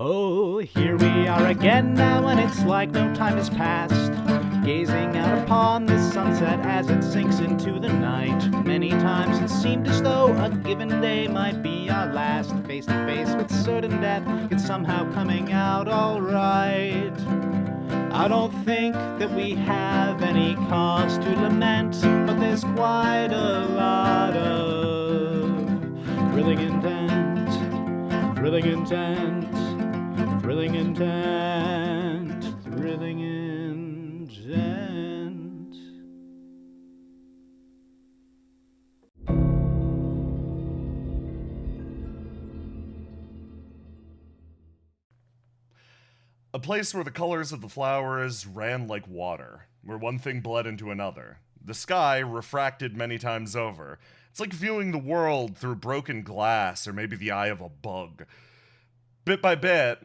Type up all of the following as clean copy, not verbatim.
Oh, here we are again now, and it's like no time has passed. Gazing out upon the sunset as it sinks into the night. Many times it seemed as though a given day might be our last. Face to face with certain death, it's somehow coming out alright. I don't think that we have any cause to lament, but there's quite a lot of thrilling intent, thrilling intent, thrilling intent, thrilling intent. A place where the colors of the flowers ran like water, where one thing bled into another. The sky refracted many times over. It's like viewing the world through broken glass or maybe the eye of a bug. Bit by bit,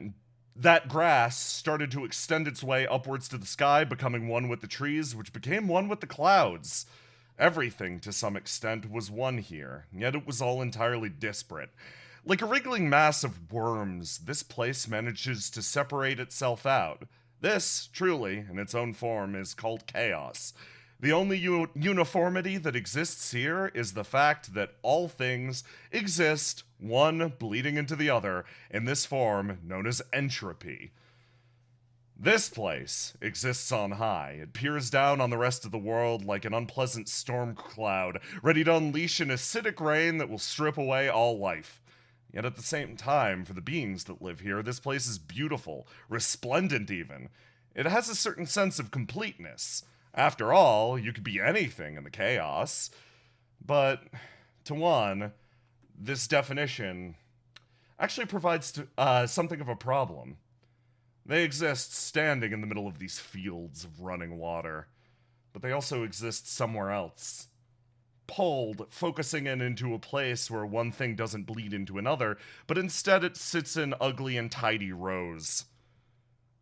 that grass started to extend its way upwards to the sky, becoming one with the trees, which became one with the clouds. Everything, to some extent, was one here, yet it was all entirely disparate. Like a wriggling mass of worms, this place manages to separate itself out. This, truly, in its own form, is called chaos. The only uniformity that exists here is the fact that all things exist, one bleeding into the other, in this form known as entropy. This place exists on high. It peers down on the rest of the world like an unpleasant storm cloud, ready to unleash an acidic rain that will strip away all life. Yet at the same time, for the beings that live here, this place is beautiful, resplendent even. It has a certain sense of completeness. After all, you could be anything in the chaos. But, to one, this definition actually provides something of a problem. They exist standing in the middle of these fields of running water, but they also exist somewhere else. Pulled, focusing in into a place where one thing doesn't bleed into another, but instead it sits in ugly and tidy rows.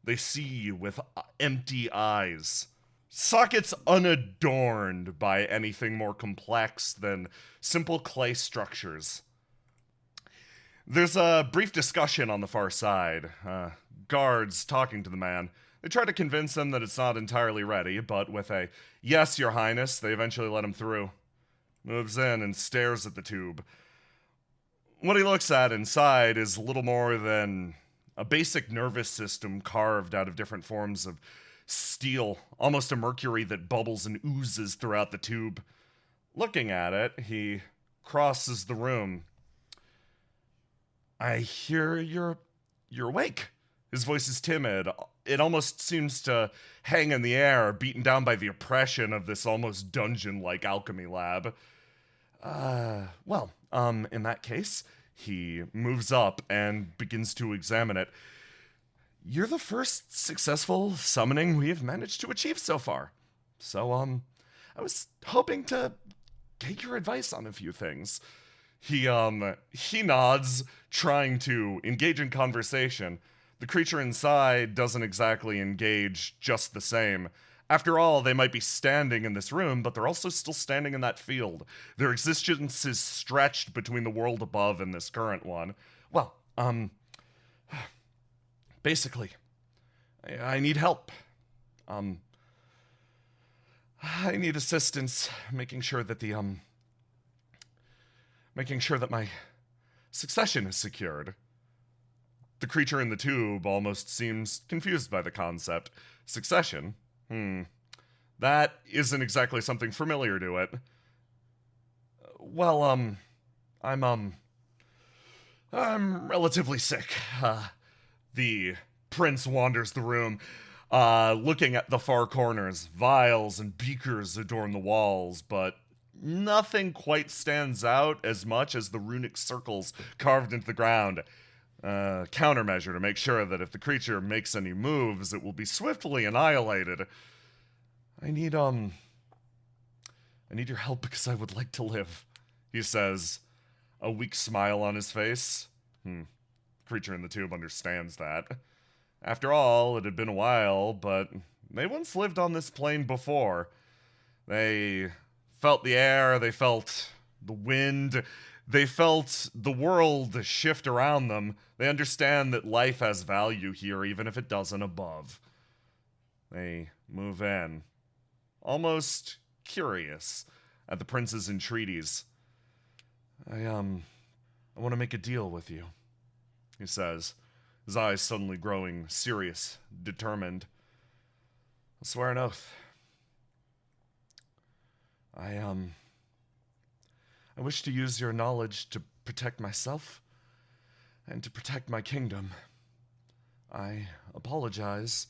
They see with empty eyes. Sockets unadorned by anything more complex than simple clay structures. There's a brief discussion on the far side. Guards talking to the man. They try to convince him that it's not entirely ready, but with a "Yes, Your Highness," they eventually let him through. Moves in and stares at the tube. What he looks at inside is little more than a basic nervous system carved out of different forms of steel, almost a mercury that bubbles and oozes throughout the tube. Looking at it, he crosses the room. "I hear you're awake." His voice is timid. It almost seems to hang in the air, beaten down by the oppression of this almost dungeon-like alchemy lab. In that case, he moves up and begins to examine it. "You're the first successful summoning we have managed to achieve so far. So, I was hoping to get your advice on a few things." He nods, trying to engage in conversation. The creature inside doesn't exactly engage just the same. After all, they might be standing in this room, but they're also still standing in that field. Their existence is stretched between the world above and this current one. Basically, I need help. I need assistance making sure that my succession is secured. The creature in the tube almost seems confused by the concept. Succession? That isn't exactly something familiar to it. I'm relatively sick. The prince wanders the room, looking at the far corners. Vials and beakers adorn the walls, but nothing quite stands out as much as the runic circles carved into the ground. Countermeasure to make sure that if the creature makes any moves, it will be swiftly annihilated. I need your help because I would like to live," he says, a weak smile on his face. Creature in the tube understands that. After all, it had been a while, but they once lived on this plane before. They felt the air, they felt the wind, They felt the world shift around them. They understand that life has value here, even if it doesn't above. They move in, almost curious at the prince's entreaties. I want to make a deal with you, he says, his eyes suddenly growing serious, determined. I swear an oath. I wish to use your knowledge to protect myself and to protect my kingdom. I apologize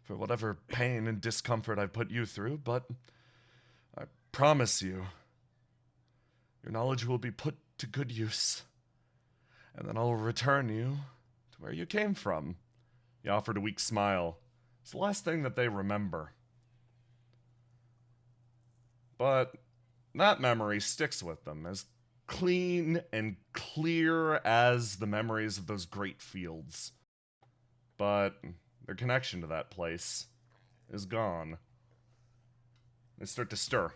for whatever pain and discomfort I've put you through, but I promise you, your knowledge will be put to good use, and then I'll return you to where you came from. He offered a weak smile. It's the last thing that they remember. But that memory sticks with them, as clean and clear as the memories of those great fields. But their connection to that place is gone. They start to stir.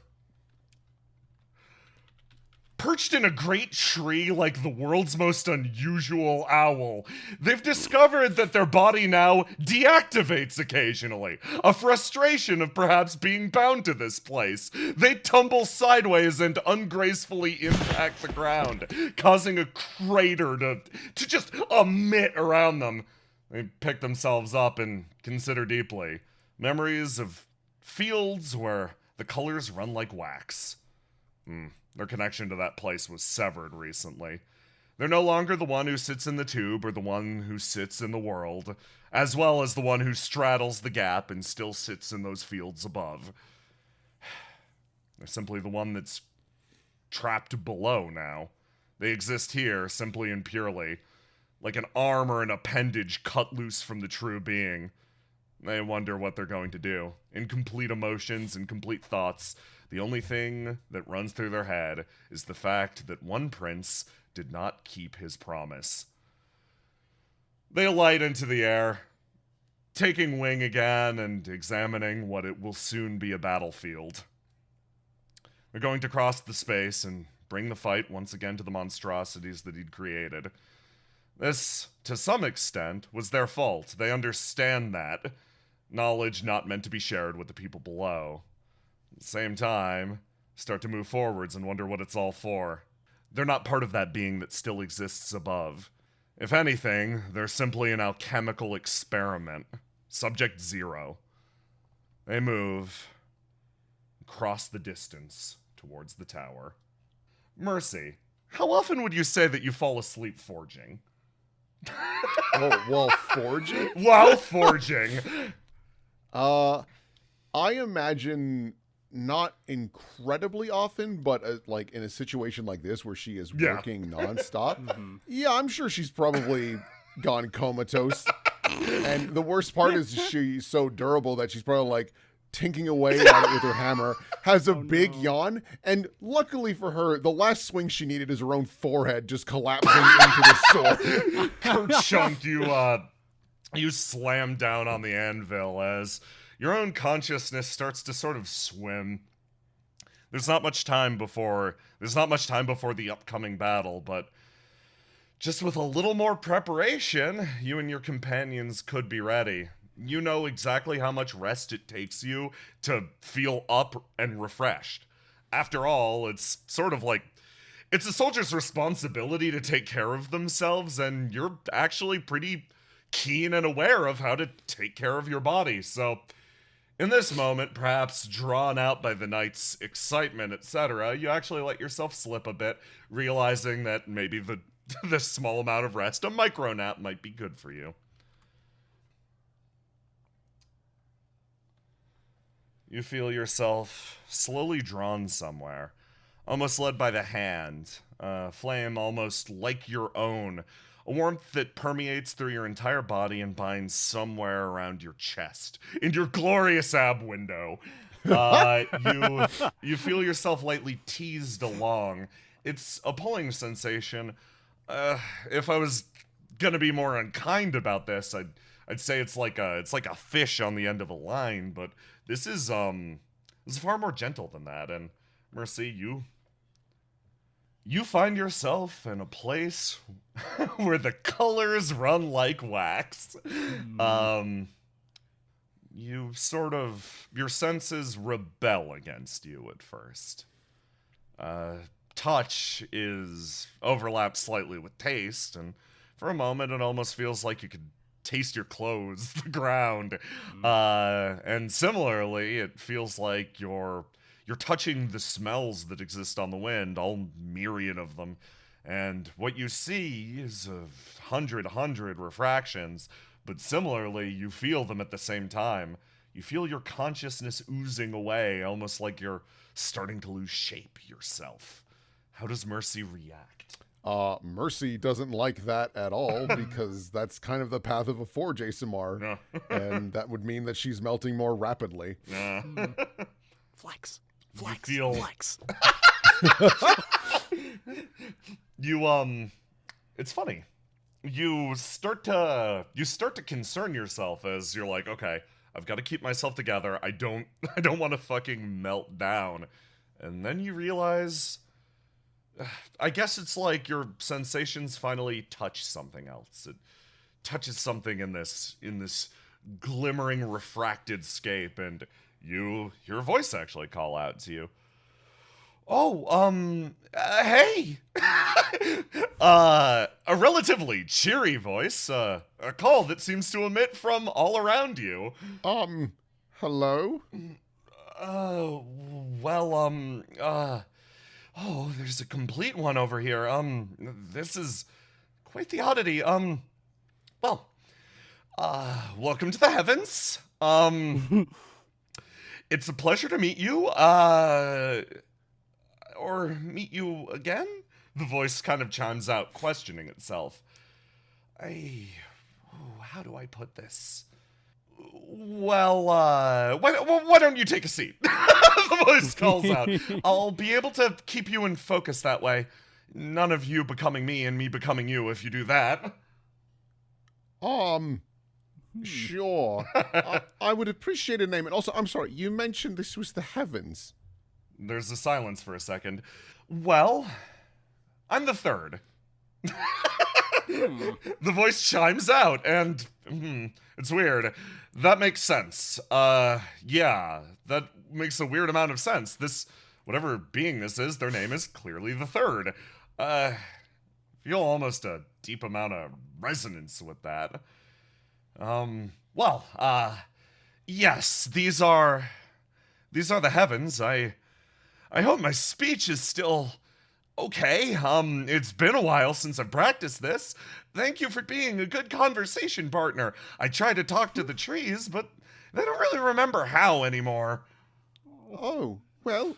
Perched in a great tree like the world's most unusual owl, they've discovered that their body now deactivates occasionally, a frustration of perhaps being bound to this place. They tumble sideways and ungracefully impact the ground, causing a crater to just emit around them. They pick themselves up and consider deeply. Memories of fields where the colors run like wax. Their connection to that place was severed recently. They're no longer the one who sits in the tube or the one who sits in the world, as well as the one who straddles the gap and still sits in those fields above. They're simply the one that's trapped below now. They exist here simply and purely, like an arm or an appendage cut loose from the true being. They wonder what they're going to do. Incomplete emotions, incomplete thoughts. The only thing that runs through their head is the fact that one prince did not keep his promise. They alight into the air, taking wing again and examining what it will soon be a battlefield. They're going to cross the space and bring the fight once again to the monstrosities that he'd created. This, to some extent, was their fault. They understand that. Knowledge not meant to be shared with the people below. At the same time, start to move forwards and wonder what it's all for. They're not part of that being that still exists above. If anything, they're simply an alchemical experiment. Subject zero. They move, cross the distance towards the tower. Mercy, how often would you say that you fall asleep forging? Oh, while forging? While forging! I imagine not incredibly often, but like in a situation like this where she is working nonstop, yeah, I'm sure she's probably gone comatose. And the worst part is she's so durable that she's probably like tinking away at it with her hammer, has a big yawn, and luckily for her, the last swing she needed is her own forehead just collapsing into the sword. Kerchunk, you slam down on the anvil as your own consciousness starts to sort of swim. There's not much time before the upcoming battle, but just with a little more preparation, you and your companions could be ready. You know exactly how much rest it takes you to feel up and refreshed. After all, it's sort of like, it's a soldier's responsibility to take care of themselves, and you're actually pretty keen and aware of how to take care of your body. So, in this moment, perhaps drawn out by the night's excitement, etc., you actually let yourself slip a bit, realizing that maybe the small amount of rest, a micro nap, might be good for you. You feel yourself slowly drawn somewhere, almost led by the hand, a flame almost like your own, a warmth that permeates through your entire body and binds somewhere around your chest, in your glorious ab window. You feel yourself lightly teased along. It's a pulling sensation. If I was gonna be more unkind about this, I'd say it's like a fish on the end of a line, but this is far more gentle than that. And Mercy, you you find yourself in a place where the colors run like wax. Your senses rebel against you at first. Touch is overlapped slightly with taste, and for a moment it almost feels like you could taste your clothes, the ground. And similarly, it feels like you're touching the smells that exist on the wind, all myriad of them. And what you see is 100 refractions, but similarly, you feel them at the same time. You feel your consciousness oozing away, almost like you're starting to lose shape yourself. How does Mercy react? Mercy doesn't like that at all because that's kind of the path of a forge ASMR, and that would mean that she's melting more rapidly. Flex. Flex. It's funny. You start to concern yourself as you're like, okay, I've got to keep myself together. I don't want to fucking melt down. And then you realize, I guess it's like your sensations finally touch something else. It touches something in this glimmering refracted scape, and you hear a voice actually call out to you. Oh, hey! A relatively cheery voice, a call that seems to emit from all around you. Hello? There's a complete one over here. This is quite the oddity. Welcome to the heavens. It's a pleasure to meet you, or meet you again? The voice kind of chimes out, questioning itself. How do I put this? Well, why don't you take a seat? The voice calls out. I'll be able to keep you in focus that way. None of you becoming me and me becoming you if you do that. Sure. I would appreciate a name. And also, I'm sorry, you mentioned this was the heavens. There's a silence for a second. Well, I'm the third. The voice chimes out, and it's weird. That makes sense. Yeah, that makes a weird amount of sense. This, whatever being this is, their name is clearly the third. Feel almost a deep amount of resonance with that. Yes, these are the heavens. I hope my speech is still okay. It's been a while since I've practiced this. Thank you for being a good conversation partner. I try to talk to the trees, but they don't really remember how anymore. Oh, well,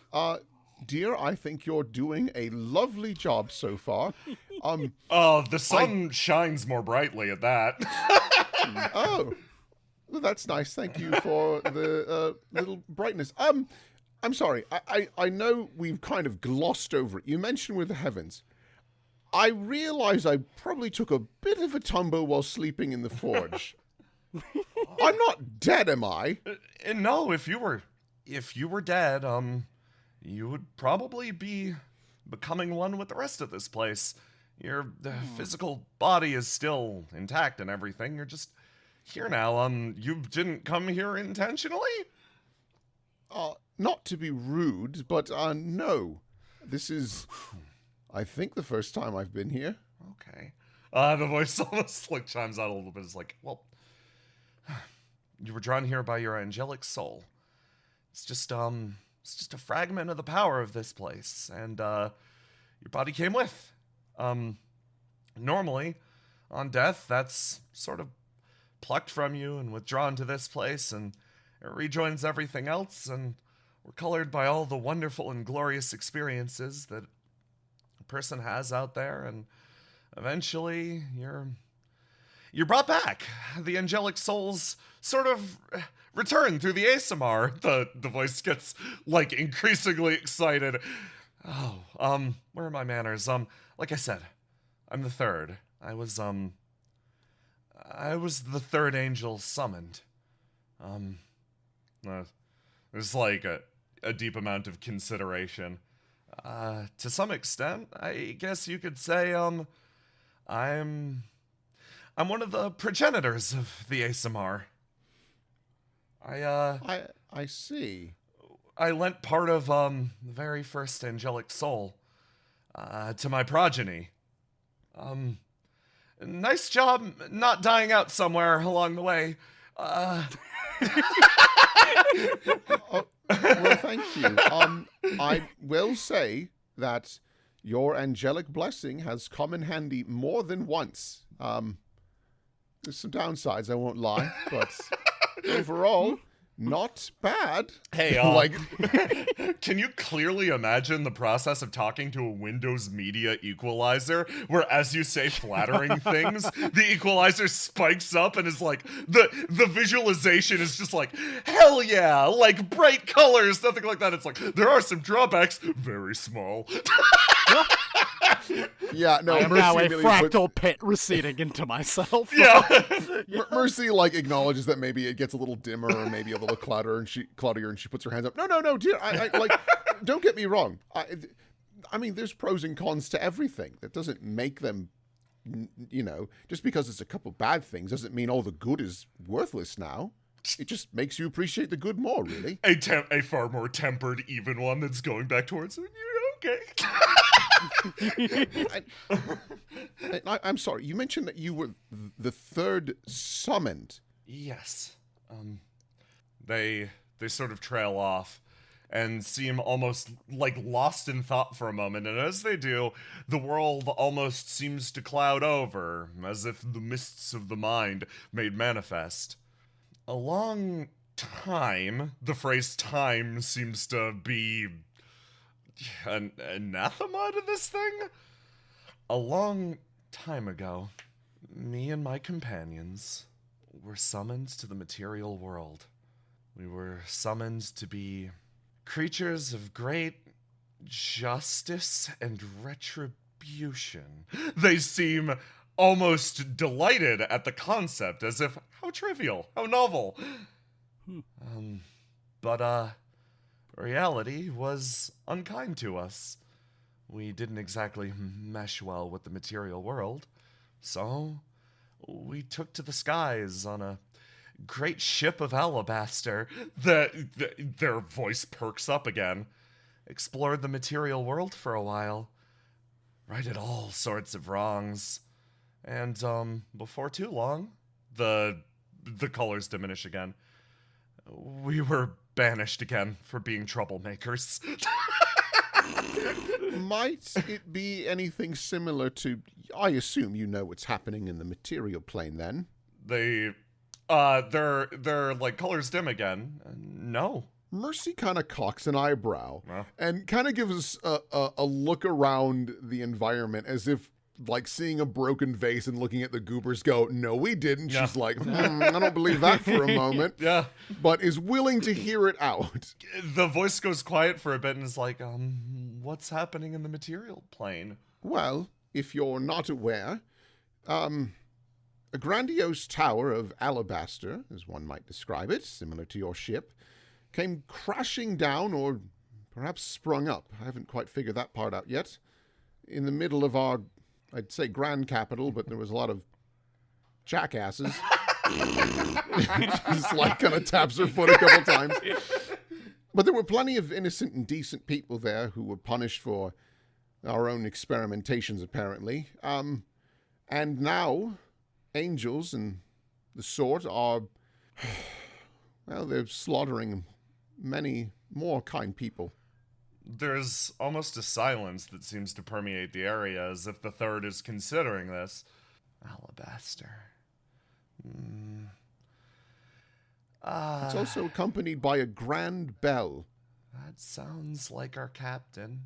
dear, I think you're doing a lovely job so far. The sun shines more brightly at that. Oh, well, that's nice. Thank you for the little brightness. I'm sorry. I know we've kind of glossed over it. You mentioned with the heavens. I realize I probably took a bit of a tumble while sleeping in the forge. I'm not dead, am I? No, if you were dead, you would probably be becoming one with the rest of this place. Your physical body is still intact and everything. You're just here now. You didn't come here intentionally? Not to be rude, but no. This is, I think, the first time I've been here. Okay. The voice almost like chimes out a little bit. It's like, well, you were drawn here by your angelic soul. It's just a fragment of the power of this place, and your body came with. Normally, on death, that's sort of plucked from you and withdrawn to this place, and it rejoins everything else, and we're colored by all the wonderful and glorious experiences that a person has out there, and eventually you're brought back. The angelic souls sort of return through the ASMR. The voice gets like increasingly excited. Oh, where are my manners? Like I said, I'm the third. I was the third angel summoned. There's like a deep amount of consideration. To some extent, I guess you could say, I'm one of the progenitors of the ASMR. I see. I lent part of, the very first angelic soul, to my progeny. Nice job not dying out somewhere along the way. Oh, well, thank you. I will say that your angelic blessing has come in handy more than once. There's some downsides, I won't lie, but overall, not bad. Hey, like, can you clearly imagine the process of talking to a Windows Media equalizer where as you say flattering things, the equalizer spikes up and is like, the visualization is just like, hell yeah, like bright colors, nothing like that. It's like, there are some drawbacks, very small. yeah, no, I am Mercy now a immediately fractal pit receding into myself. Yeah. Mercy like acknowledges that maybe it gets a little dimmer or maybe a little cloudier, and she puts her hands up. No, dear, I like. Don't get me wrong. I mean, there's pros and cons to everything. That doesn't make them, just because it's a couple bad things doesn't mean all the good is worthless now. It just makes you appreciate the good more, really. A far more tempered, even one that's going back towards you. Okay. I'm sorry. You mentioned that you were the third summoned. Yes. They sort of trail off and seem almost like lost in thought for a moment, and as they do, the world almost seems to cloud over, as if the mists of the mind made manifest. A long time, the phrase time seems to be an anathema to this thing? A long time ago, me and my companions were summoned to the material world. We were summoned to be creatures of great justice and retribution. They seem almost delighted at the concept, as if, how trivial, how novel. But reality was unkind to us. We didn't exactly mesh well with the material world, so we took to the skies on a great ship of alabaster. Their voice perks up again. Explored the material world for a while. Righted all sorts of wrongs. And, before too long, the colors diminish again. We were banished again for being troublemakers. Might it be anything similar to... I assume you know what's happening in the material plane, then? They're like, colors dim again. No. Mercy kind of cocks an eyebrow Well. and kind of gives us a look around the environment as if, like, seeing a broken vase and looking at the goobers go, no, we didn't. Yeah. She's like, I don't believe that for a moment. Yeah. But is willing to hear it out. The voice goes quiet for a bit and is like, what's happening in the material plane? Well, if you're not aware, a grandiose tower of alabaster, as one might describe it, similar to your ship, came crashing down, or perhaps sprung up. I haven't quite figured that part out yet. In the middle of our, I'd say, grand capital, but there was a lot of jackasses. Just like kind of taps her foot a couple times. But there were plenty of innocent and decent people there who were punished for our own experimentations, apparently. And now, angels and the sort are, well, they're slaughtering many more kind people. There's almost a silence that seems to permeate the area, as if the third is considering this. Alabaster. It's also accompanied by a grand bell. That sounds like our captain.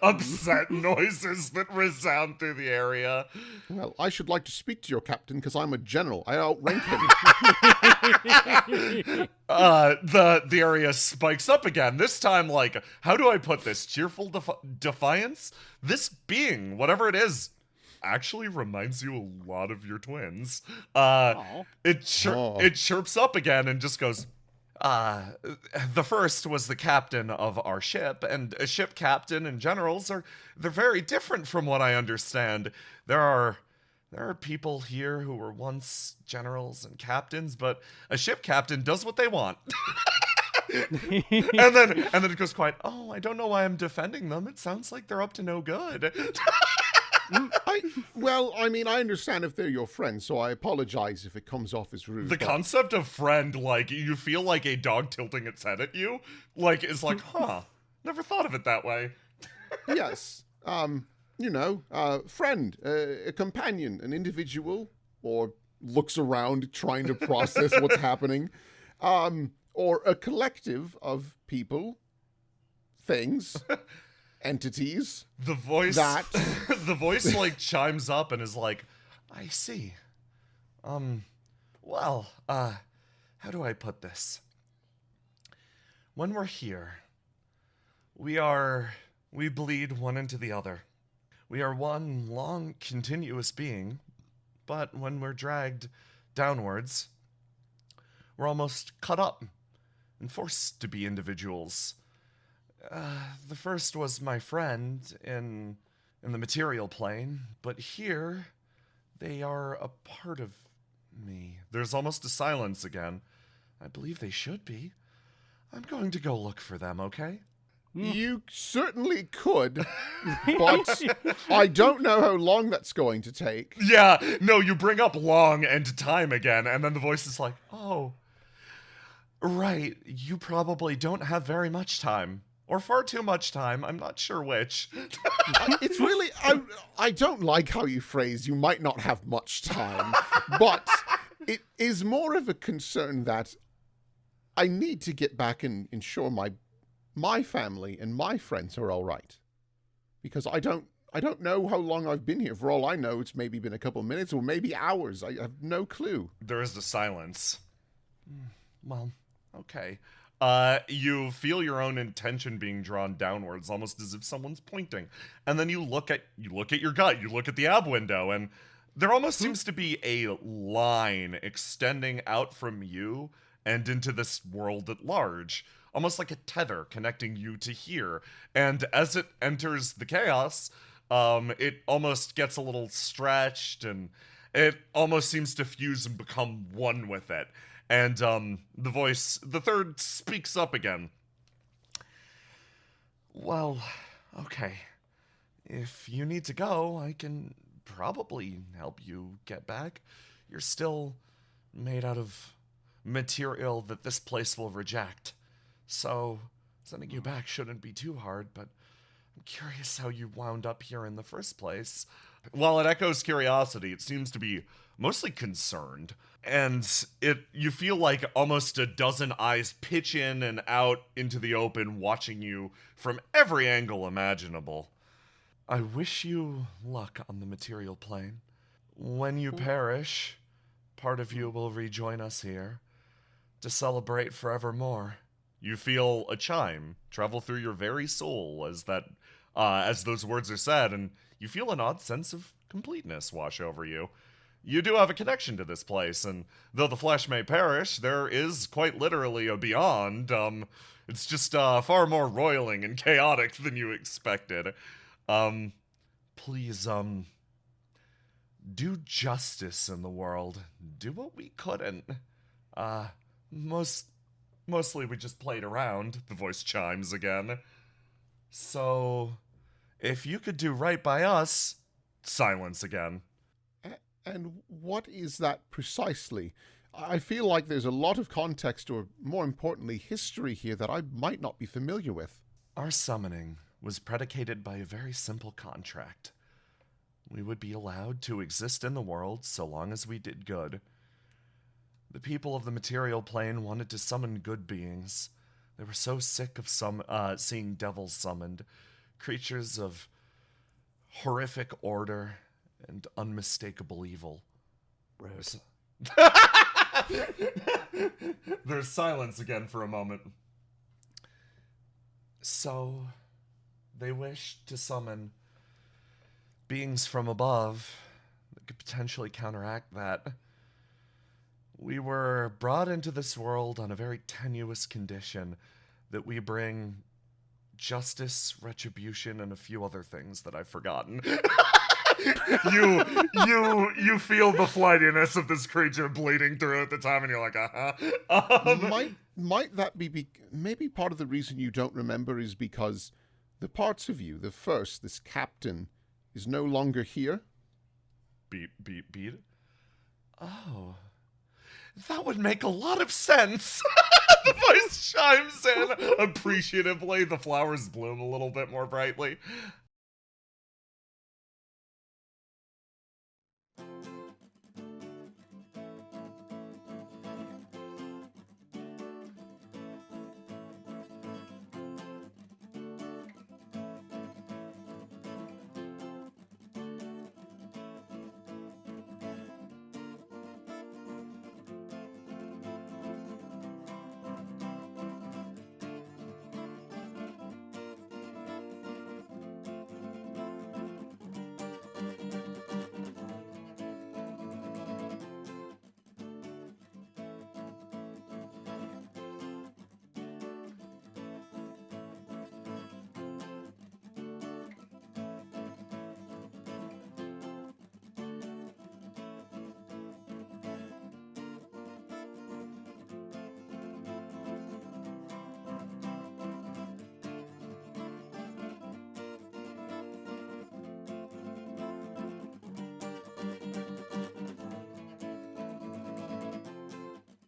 Upset noises that resound through the area. Well, I should like to speak to your captain because I'm a general. I outrank him. The area spikes up again. This time, like, how do I put this? Cheerful defiance? This being, whatever it is, actually reminds you a lot of your twins. It chirps up again and just goes, The first was the captain of our ship, and a ship captain and generals they're very different from what I understand. There are people here who were once generals and captains, but a ship captain does what they want. and then it goes quiet. Oh, I don't know why I'm defending them. It sounds like they're up to no good. I understand if they're your friends, so I apologize if it comes off as rude. The concept of friend, like, you feel like a dog tilting its head at you, like, is like, never thought of it that way. Yes. Friend, a companion, an individual, or looks around trying to process what's happening, or a collective of people, things, entities. The voice that the voice like chimes up and is like, I see. How do I put this? When we're here, we bleed one into the other. We are one long, continuous being, but when we're dragged downwards, we're almost cut up and forced to be individuals. The first was my friend in the material plane, but here they are a part of me. There's almost a silence again. I believe they should be. I'm going to go look for them, okay? You certainly could, but I don't know how long that's going to take. Yeah, no, you bring up long and time again, and then the voice is like, oh, right, you probably don't have very much time. Or far too much time, I'm not sure which. It's really, I don't like how you phrase, you might not have much time, but it is more of a concern that I need to get back and ensure my family and my friends are all right. Because I don't know how long I've been here. For all I know, it's maybe been a couple minutes or maybe hours. I have no clue. There is the silence. Well, okay. You feel your own intention being drawn downwards, almost as if someone's pointing. And then you look at your gut, you look at the ab window, and there almost seems to be a line extending out from you and into this world at large. Almost like a tether connecting you to here. And as it enters the chaos, it almost gets a little stretched, and it almost seems to fuse and become one with it. And the voice, the third, speaks up again. Well, okay. If you need to go, I can probably help you get back. You're still made out of material that this place will reject. So, sending you back shouldn't be too hard, but I'm curious how you wound up here in the first place. While it echoes curiosity, it seems to be mostly concerned. And you feel like almost a dozen eyes pitch in and out into the open, watching you from every angle imaginable. I wish you luck on the material plane. When you perish, part of you will rejoin us here to celebrate forevermore. You feel a chime travel through your very soul as those words are said, and you feel an odd sense of completeness wash over you. You do have a connection to this place, and though the flesh may perish, there is quite literally a beyond. It's just far more roiling and chaotic than you expected. Please, do justice in the world. Do what we couldn't. Mostly we just played around, the voice chimes again. So, if you could do right by us, silence again. And what is that precisely? I feel like there's a lot of context, or more importantly, history here that I might not be familiar with. Our summoning was predicated by a very simple contract. We would be allowed to exist in the world so long as we did good. The people of the material plane wanted to summon good beings. They were so sick of seeing devils summoned, creatures of horrific order and unmistakable evil. There's silence again for a moment. So, they wished to summon beings from above that could potentially counteract that. We were brought into this world on a very tenuous condition that we bring justice, retribution, and a few other things that I've forgotten. you feel the flightiness of this creature bleeding through at the time, and you're like, Might that be maybe part of the reason you don't remember is because the parts of you, this captain, is no longer here? Beat? Oh. That would make a lot of sense. The voice chimes in appreciatively. The flowers bloom a little bit more brightly.